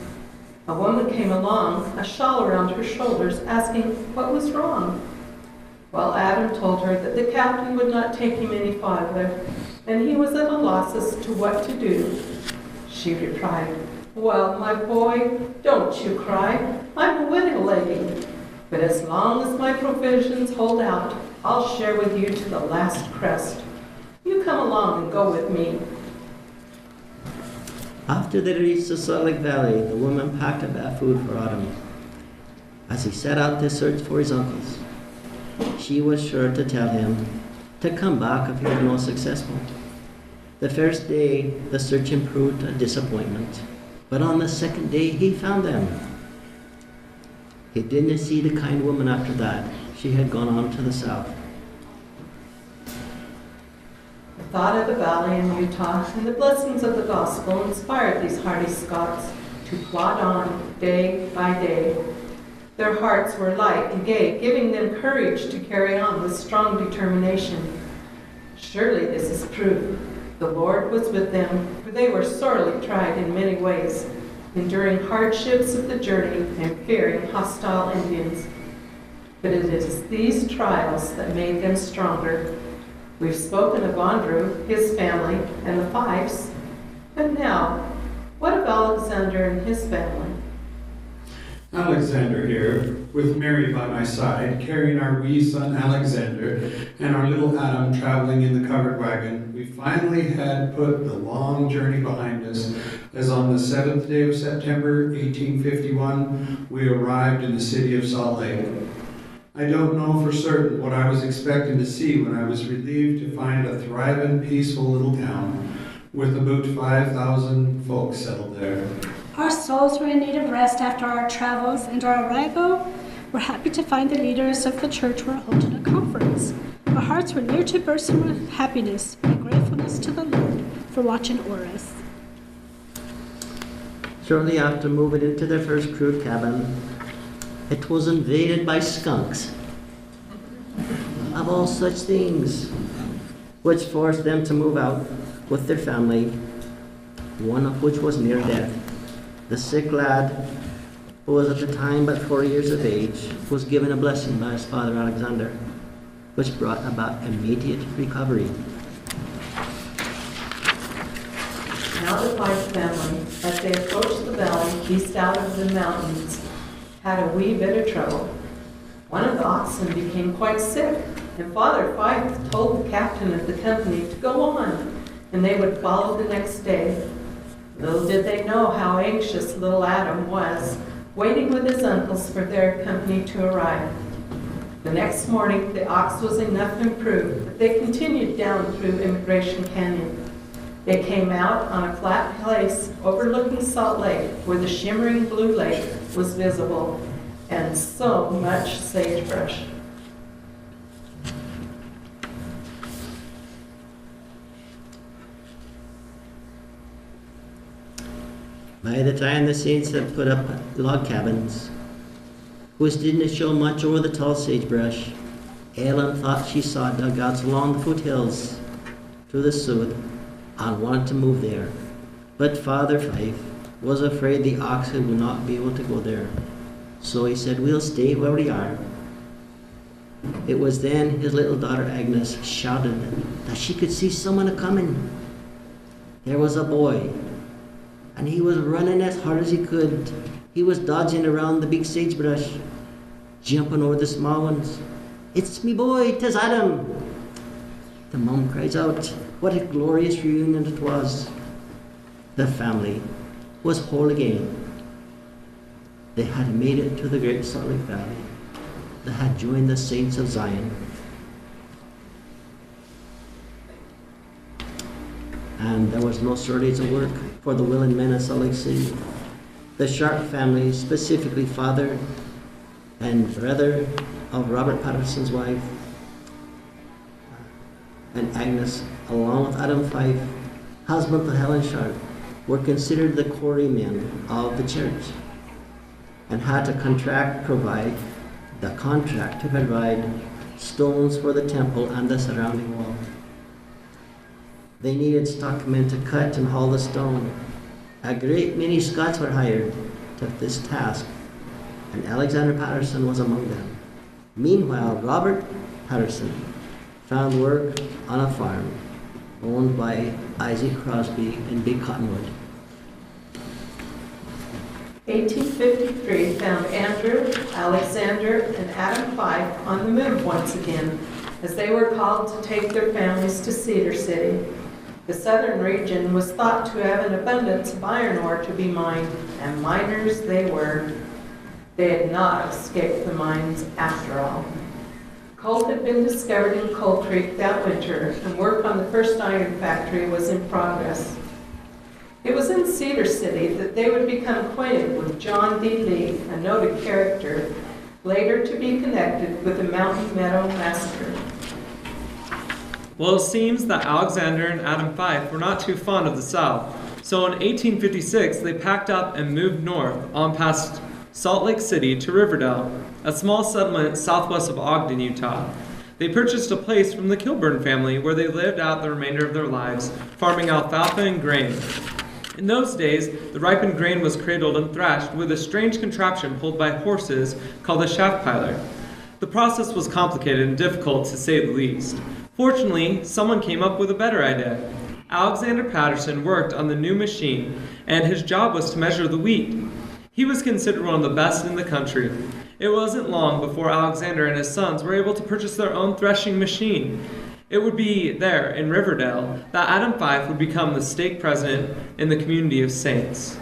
A woman came along, a shawl around her shoulders, asking what was wrong. Well, Adam told her that the captain would not take him any farther, and he was at a loss as to what to do. She replied, "Well, my boy, don't you cry. I'm a widow lady. But as long as my provisions hold out, I'll share with you to the last crest. You come along and go with me." After they reached the Salt Lake Valley, the woman packed up that food for Adam. As he set out to search for his uncles, she was sure to tell him to come back if he had been successful. The first day, the search proved a disappointment, but on the second day, he found them. He didn't see the kind woman after that. She had gone on to the south. The thought of the valley in Utah and the blessings of the gospel inspired these hardy Scots to plod on day by day. Their hearts were light and gay, giving them courage to carry on with strong determination. Surely this is proof the Lord was with them, for they were sorely tried in many ways, enduring hardships of the journey and fearing hostile Indians. But it is these trials that made them stronger. We've spoken of Andrew, his family, and the Fifes. But now, what of Alexander and his family? Alexander here, with Mary by my side, carrying our wee son Alexander and our little Adam traveling in the covered wagon. We finally had put the long journey behind us, as on the 7th day of September, 1851, we arrived in the city of Salt Lake. I don't know for certain what I was expecting to see when I was relieved to find a thriving, peaceful little town with about 5,000 folks settled there. Our souls were in need of rest after our travels, and our arrival, we're happy to find the leaders of the church were holding a conference. Our hearts were near to bursting with happiness and gratefulness to the Lord for watching o'er us. Shortly after moving into their first crude cabin, it was invaded by skunks. Of all such things, which forced them to move out with their family, one of which was near death. The sick lad, who was at the time but 4 years of age, was given a blessing by his father Alexander, which brought about immediate recovery. Now the Fife family, as they approached the valley east out of the mountains, had a wee bit of trouble. One of the oxen became quite sick, and Father Fife told the captain of the company to go on, and they would follow the next day. Little did they know how anxious little Adam was, waiting with his uncles for their company to arrive. The next morning, the ox was enough improved, but they continued down through Immigration Canyon. They came out on a flat place overlooking Salt Lake, where the shimmering blue lake was visible, and so much sagebrush. By the time the saints had put up log cabins, which didn't show much over the tall sagebrush, Ellen thought she saw dugouts along the foothills to the south and wanted to move there. But Father Fife was afraid the oxen would not be able to go there. So he said, "We'll stay where we are." It was then his little daughter Agnes shouted that she could see someone a-coming. there was a boy, and he was running as hard as he could. He was dodging around the big sagebrush, jumping over the small ones. "It's me boy, 'tis Adam!" The mom cries out. What a glorious reunion it was. The family was whole again. They had made it to the great Salt Lake Valley. They had joined the saints of Zion. And there was no shortage of work for the willing men of Salt Lake City. The Sharp family, specifically father and brother of Robert Patterson's wife, and Agnes, along with Adam Fife, husband to Helen Sharp, were considered the quarrymen of the church and had to provide stones for the temple and the surrounding wall. They needed stockmen to cut and haul the stone. A great many Scots were hired to this task, and Alexander Patterson was among them. Meanwhile, Robert Patterson found work on a farm owned by Isaac Crosby in Big Cottonwood. 1853 found Andrew, Alexander, and Adam Fife on the move once again, as they were called to take their families to Cedar City. The southern region was thought to have an abundance of iron ore to be mined, and miners they were. They had not escaped the mines after all. Coal had been discovered in Coal Creek that winter, and work on the first iron factory was in progress. It was in Cedar City that they would become acquainted with John D. Lee, a noted character, later to be connected with the Mountain Meadow Massacre. Well, it seems that Alexander and Adam Fife were not too fond of the South, so in 1856 they packed up and moved north on past Salt Lake City to Riverdale, a small settlement southwest of Ogden, Utah. They purchased a place from the Kilburn family where they lived out the remainder of their lives, farming alfalfa and grain. In those days, the ripened grain was cradled and thrashed with a strange contraption pulled by horses called a shaft piler. The process was complicated and difficult to say the least. Fortunately, someone came up with a better idea. Alexander Patterson worked on the new machine, and his job was to measure the wheat. He was considered one of the best in the country. It wasn't long before Alexander and his sons were able to purchase their own threshing machine. It would be there, in Riverdale, that Adam Fife would become the stake president in the community of saints.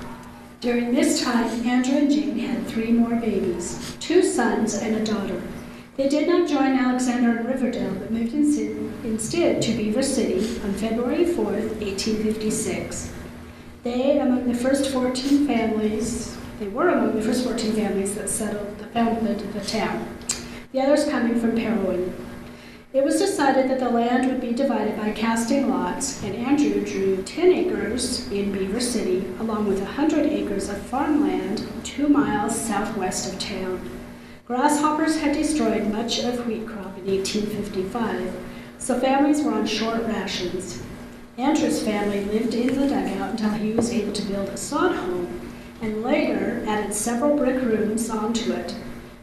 During this time, Andrew and Jane had 3 more babies, 2 sons and a daughter. They did not join Alexander in Riverdale, but moved instead to Beaver City on February 4th, 1856. They were among the first 14 families that founded the town, the others coming from Parowan. It was decided that the land would be divided by casting lots, and Andrew drew 10 acres in Beaver City, along with 100 acres of farmland 2 miles southwest of town. Grasshoppers had destroyed much of wheat crop in 1855, so families were on short rations. Andrew's family lived in the dugout until he was able to build a sod home, and later added several brick rooms onto it.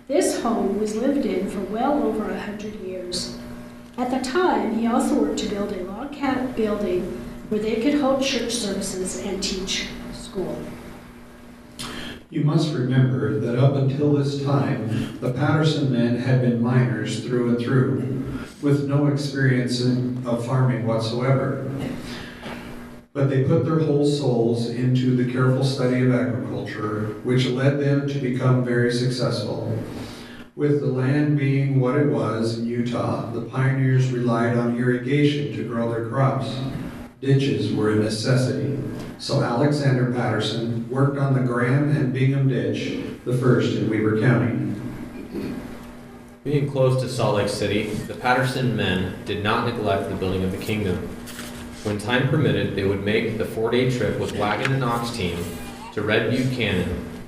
This home was lived in for well over 100 years. At the time, he also worked to build a log cabin building where they could hold church services and teach school. You must remember that up until this time, the Patterson men had been miners through and through, with no experience of farming whatsoever. But they put their whole souls into the careful study of agriculture, which led them to become very successful. With the land being what it was in Utah, the pioneers relied on irrigation to grow their crops. Ditches were a necessity, so Alexander Patterson worked on the Graham and Bingham Ditch, the first in Weber County. Being close to Salt Lake City, the Patterson men did not neglect the building of the kingdom. When time permitted, they would make the 4-day trip with wagon and ox team to Red Butte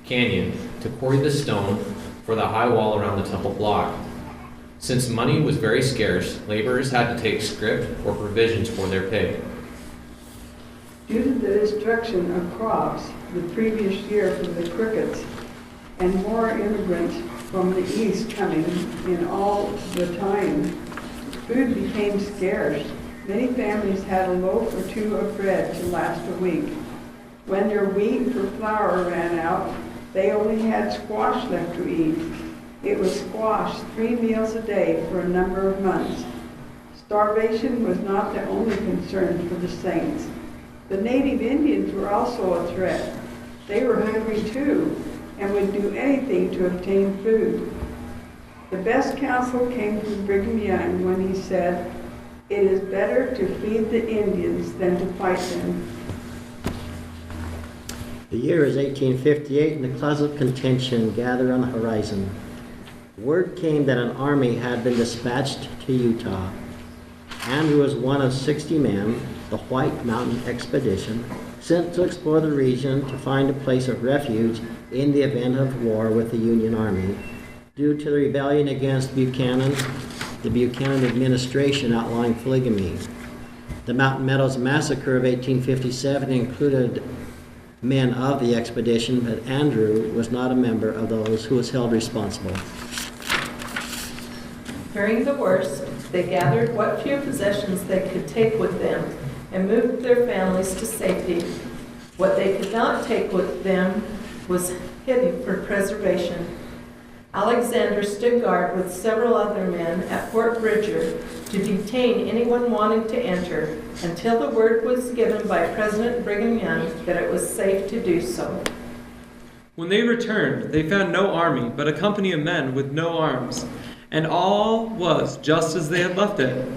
Canyon to quarry the stone for the high wall around the temple block. Since money was very scarce, laborers had to take scrip or provisions for their pay. Due to the destruction of crops the previous year from the crickets and more immigrants from the east coming in all the time, food became scarce Many families had a loaf or two of bread to last a week. When their wheat or flour ran out, they only had squash left to eat. It was squash 3 meals a day for a number of months. Starvation was not the only concern for the saints. The native Indians were also a threat. They were hungry too and would do anything to obtain food. The best counsel came from Brigham Young when he said, "It is better to feed the Indians than to fight them." The year is 1858, and the clouds of contention gather on the horizon. Word came that an army had been dispatched to Utah. Andrew was one of 60 men, the White Mountain Expedition, sent to explore the region to find a place of refuge in the event of war with the Union Army. Due to the rebellion against Buchanan, the Buchanan administration outlawing polygamy. The Mountain Meadows Massacre of 1857 included men of the expedition, but Andrew was not a member of those who was held responsible. Fearing the worst, they gathered what few possessions they could take with them and moved their families to safety. What they could not take with them was hidden for preservation. Alexander stood guard with several other men at Fort Bridger to detain anyone wanting to enter until the word was given by President Brigham Young that it was safe to do so. When they returned, they found no army, but a company of men with no arms, and all was just as they had left it.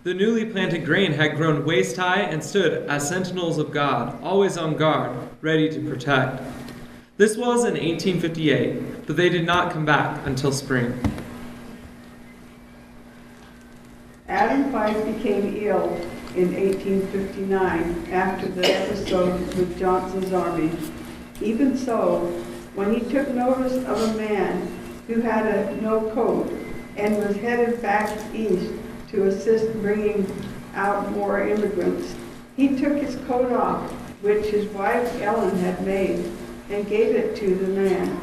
The newly planted grain had grown waist-high and stood as sentinels of God, always on guard, ready to protect. This was in 1858, but they did not come back until spring. Adam Fife became ill in 1859 after the episode with Johnson's army. Even so, when he took notice of a man who had no coat and was headed back east to assist bringing out more immigrants, he took his coat off, which his wife Ellen had made, and gave it to the man.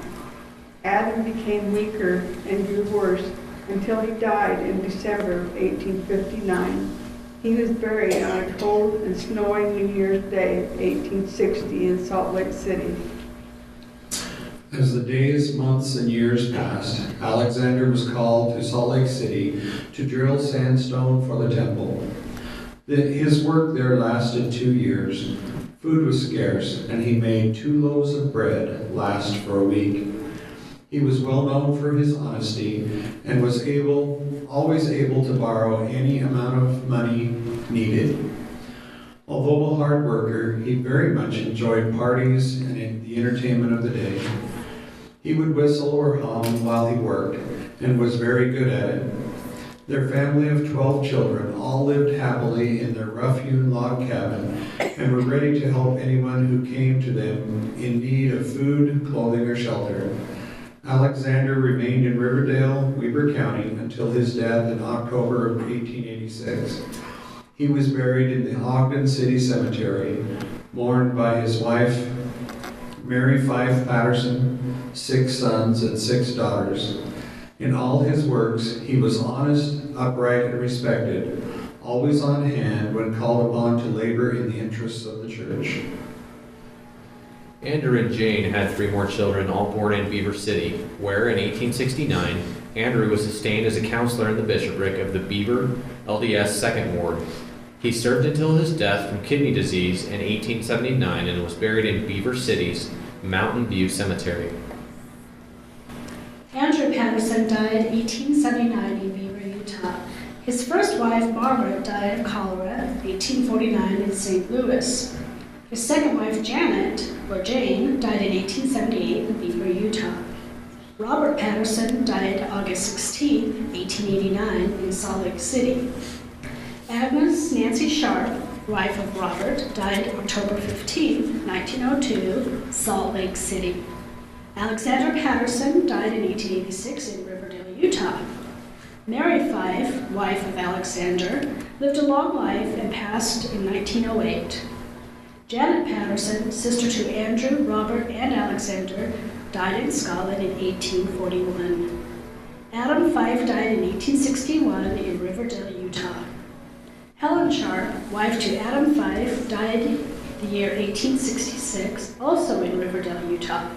Adam became weaker and grew worse until he died in December of 1859. He was buried on a cold and snowing New Year's Day, 1860, in Salt Lake City. As the days, months, and years passed, Alexander was called to Salt Lake City to drill sandstone for the temple. His work there lasted 2 years. Food was scarce, and he made 2 loaves of bread last for a week. He was well known for his honesty and was always able to borrow any amount of money needed. Although a hard worker, he very much enjoyed parties and the entertainment of the day. He would whistle or hum while he worked and was very good at it. Their family of 12 children all lived happily in their rough-hewn log cabin and were ready to help anyone who came to them in need of food, clothing, or shelter. Alexander remained in Riverdale, Weber County, until his death in October of 1886. He was buried in the Ogden City Cemetery, mourned by his wife, Mary Fife Patterson, 6 sons and 6 daughters. In all his works, he was honest, upright, and respected, always on hand when called upon to labor in the interests of the church. Andrew and Jane had 3 more children, all born in Beaver City, where in 1869, Andrew was sustained as a counselor in the bishopric of the Beaver LDS 2nd Ward. He served until his death from kidney disease in 1879 and was buried in Beaver City's Mountain View Cemetery. Andrew Patterson died in 1879 in Beaver, Utah. His first wife, Margaret, died of cholera in 1849 in St. Louis. His second wife, Janet, or Jane, died in 1878 in Beaver, Utah. Robert Patterson died August 16, 1889 in Salt Lake City. Agnes Nancy Sharp, wife of Robert, died October 15, 1902, Salt Lake City. Alexander Patterson died in 1886 in Riverdale, Utah. Mary Fife, wife of Alexander, lived a long life and passed in 1908. Janet Patterson, sister to Andrew, Robert, and Alexander, died in Scotland in 1841. Adam Fife died in 1861 in Riverdale, Utah. Helen Sharp, wife to Adam Fife, died the year 1866, also in Riverdale, Utah.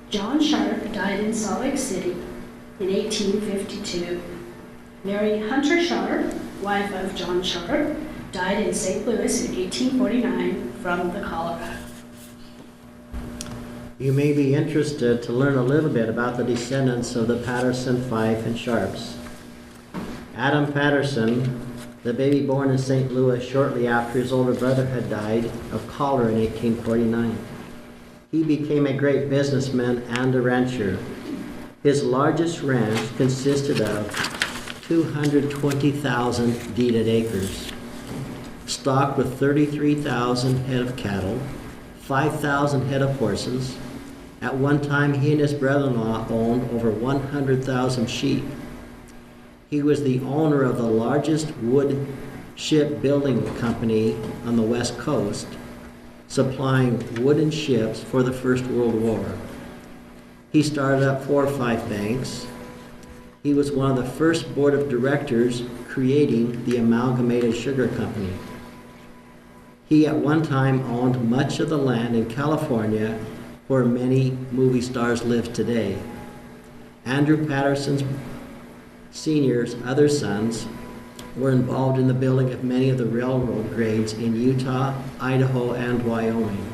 John Sharp died in Salt Lake City in 1852. Mary Hunter Sharp, wife of John Sharp, died in St. Louis in 1849 from the cholera. You may be interested to learn a little bit about the descendants of the Patterson Fife and Sharps. Adam Patterson, the baby born in St. Louis shortly after his older brother had died of cholera in 1849. He became a great businessman and a rancher. His largest ranch consisted of 220,000 deeded acres, stocked with 33,000 head of cattle, 5,000 head of horses. At one time, he and his brother-in-law owned over 100,000 sheep. He was the owner of the largest wood ship building company on the West Coast, supplying wooden ships for the First World War. He started up 4 or 5 banks. He was one of the first board of directors creating the Amalgamated Sugar Company. He at one time owned much of the land in California where many movie stars live today. Andrew Patterson's Sr.'s other sons were involved in the building of many of the railroad grades in Utah, Idaho, and Wyoming.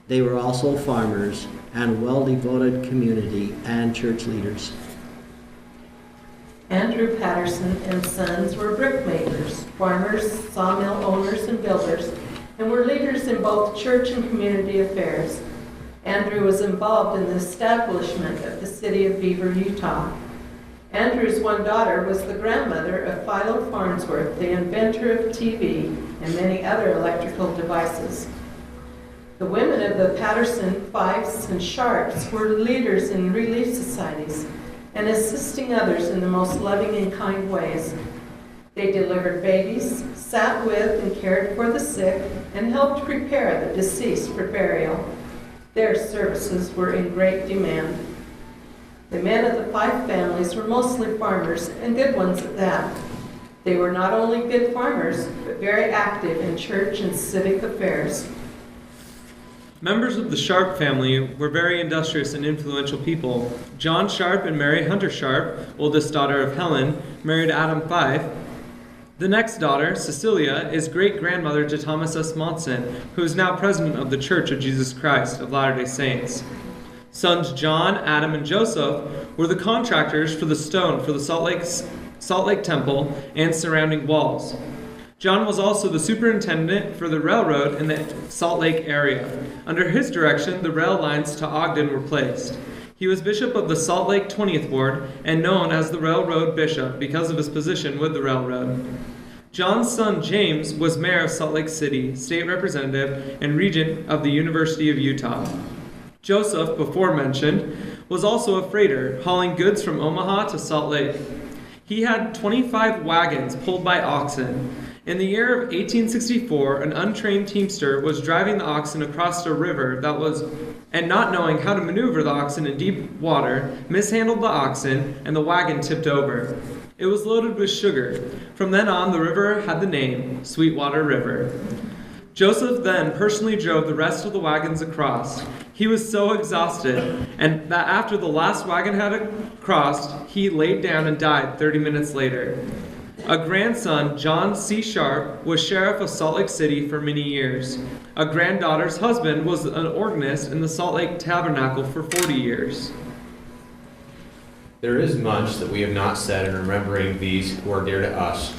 They were also farmers and well-devoted community and church leaders. Andrew Patterson and Sons were brickmakers, farmers, sawmill owners, and builders, and were leaders in both church and community affairs. Andrew was involved in the establishment of the city of Beaver, Utah. Andrew's one daughter was the grandmother of Philo Farnsworth, the inventor of TV and many other electrical devices. The women of the Patterson, Fifes, and Sharps were leaders in relief societies and assisting others in the most loving and kind ways. They delivered babies, sat with and cared for the sick, and helped prepare the deceased for burial. Their services were in great demand. The men of the Fife families were mostly farmers, and good ones at that. They were not only good farmers, but very active in church and civic affairs. Members of the Sharp family were very industrious and influential people. John Sharp and Mary Hunter Sharp, oldest daughter of Helen, married Adam Fife. The next daughter, Cecilia, is great-grandmother to Thomas S. Monson, who is now president of the Church of Jesus Christ of Latter-day Saints. Sons John, Adam, and Joseph were the contractors for the stone for the Salt Lake Temple and surrounding walls. John was also the superintendent for the railroad in the Salt Lake area. Under his direction, the rail lines to Ogden were placed. He was bishop of the Salt Lake 20th Ward and known as the Railroad Bishop because of his position with the railroad. John's son James was mayor of Salt Lake City, state representative, and regent of the University of Utah. Joseph, before mentioned, was also a freighter, hauling goods from Omaha to Salt Lake. He had 25 wagons pulled by oxen. In the year of 1864, an untrained teamster was driving the oxen across a river and not knowing how to maneuver the oxen in deep water, mishandled the oxen, and the wagon tipped over. It was loaded with sugar. From then on, the river had the name Sweetwater River. Joseph then personally drove the rest of the wagons across. He was so exhausted, and that after the last wagon had crossed, he laid down and died 30 minutes later. A grandson, John C. Sharp, was sheriff of Salt Lake City for many years. A granddaughter's husband was an organist in the Salt Lake Tabernacle for 40 years. There is much that we have not said in remembering these who are dear to us.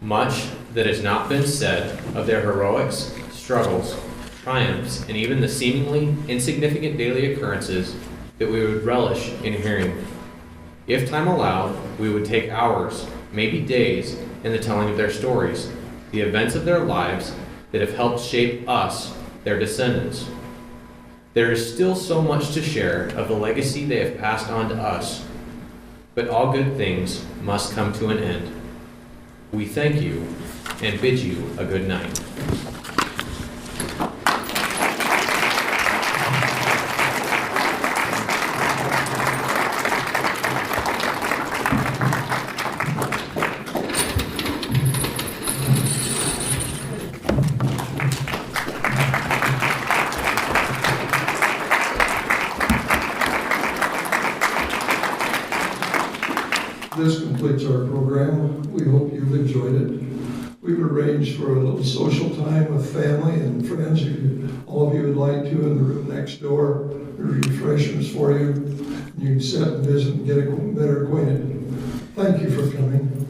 Much that has not been said of their heroics, struggles, triumphs, and even the seemingly insignificant daily occurrences that we would relish in hearing. If time allowed, we would take hours, maybe days, in the telling of their stories, the events of their lives that have helped shape us, their descendants. There is still so much to share of the legacy they have passed on to us, but all good things must come to an end. We thank you and bid you a good night. This completes our program. We hope you've enjoyed it. We've arranged for a little social time with family and friends. If all of you would like to, in the room next door. There's refreshments for you. You can sit and visit and get better acquainted. Thank you for coming.